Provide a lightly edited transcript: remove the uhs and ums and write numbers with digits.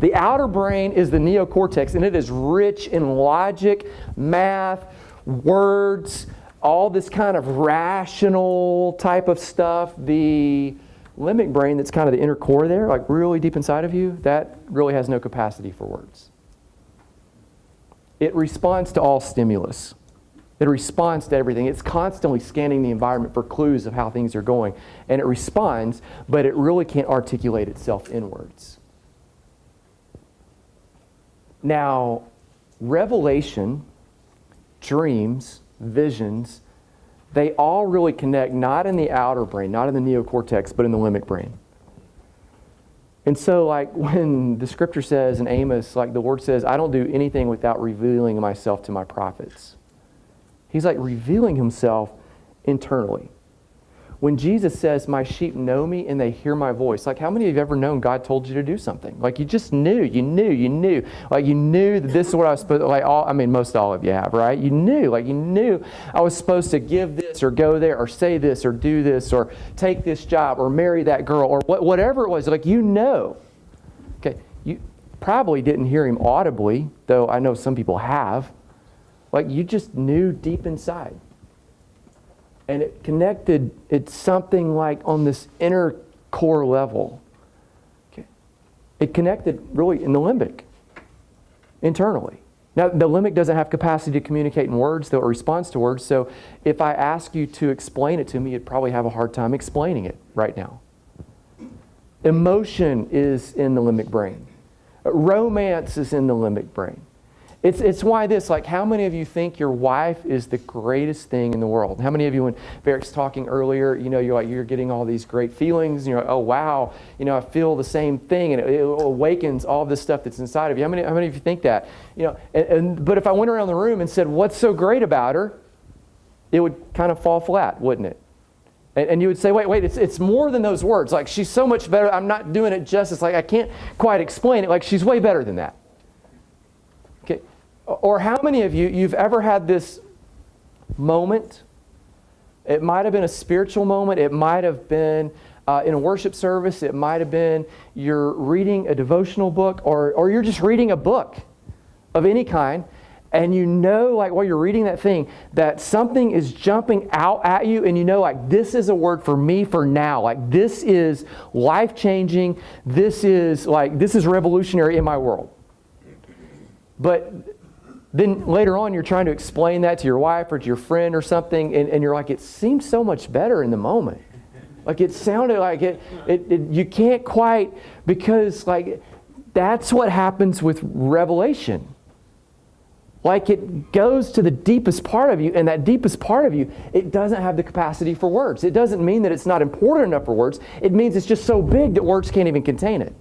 The outer brain is the neocortex, and it is rich in logic, math, words, all this kind of rational type of stuff. The limbic brain, that's kind of the inner core there, like really deep inside of you, that really has no capacity for words. It responds to all stimulus. It responds to everything. It's constantly scanning the environment for clues of how things are going. And it responds, but it really can't articulate itself in words. Now, revelation, dreams, visions, they all really connect not in the outer brain, not in the neocortex, but in the limbic brain. And so, like, when the scripture says in Amos, like the Lord says, I don't do anything without revealing myself to my prophets. He's like revealing himself internally. When Jesus says, my sheep know me and they hear my voice, like how many of you have ever known God told you to do something? Like you just knew. Like you knew that this is what I was supposed to, like most all of you have, right? You knew I was supposed to give this or go there or say this or do this or take this job or marry that girl or whatever it was. Like you know. Okay, you probably didn't hear him audibly, though I know some people have. Like you just knew deep inside. And it connected, it's something like on this inner core level. Okay. It connected really in the limbic, internally. Now, the limbic doesn't have capacity to communicate in words, though it responds to words. So if I ask you to explain it to me, you'd probably have a hard time explaining it right now. Emotion is in the limbic brain. Romance is in the limbic brain. It's why this, like how many of you think your wife is the greatest thing in the world? How many of you, when Barrick's talking earlier, you're getting all these great feelings, you're like, oh wow, I feel the same thing, and it awakens all this stuff that's inside of you. How many of you think that? But if I went around the room and said, what's so great about her? It would kind of fall flat, wouldn't it? And you would say, wait, it's more than those words. Like she's so much better, I'm not doing it justice. Like I can't quite explain it. Like she's way better than that. Okay. Or how many of you've ever had this moment? It might have been a spiritual moment. It might have been in a worship service. It might have been you're reading a devotional book or you're just reading a book of any kind. And like while you're reading that thing, that something is jumping out at you and like this is a word for me for now. Like this is life-changing. This is revolutionary in my world. But then later on, you're trying to explain that to your wife or to your friend or something, and you're like, it seems so much better in the moment. Like it sounded like it you can't quite, because like that's what happens with revelation. Like it goes to the deepest part of you, and that deepest part of you, it doesn't have the capacity for words. It doesn't mean that it's not important enough for words. It means it's just so big that words can't even contain it.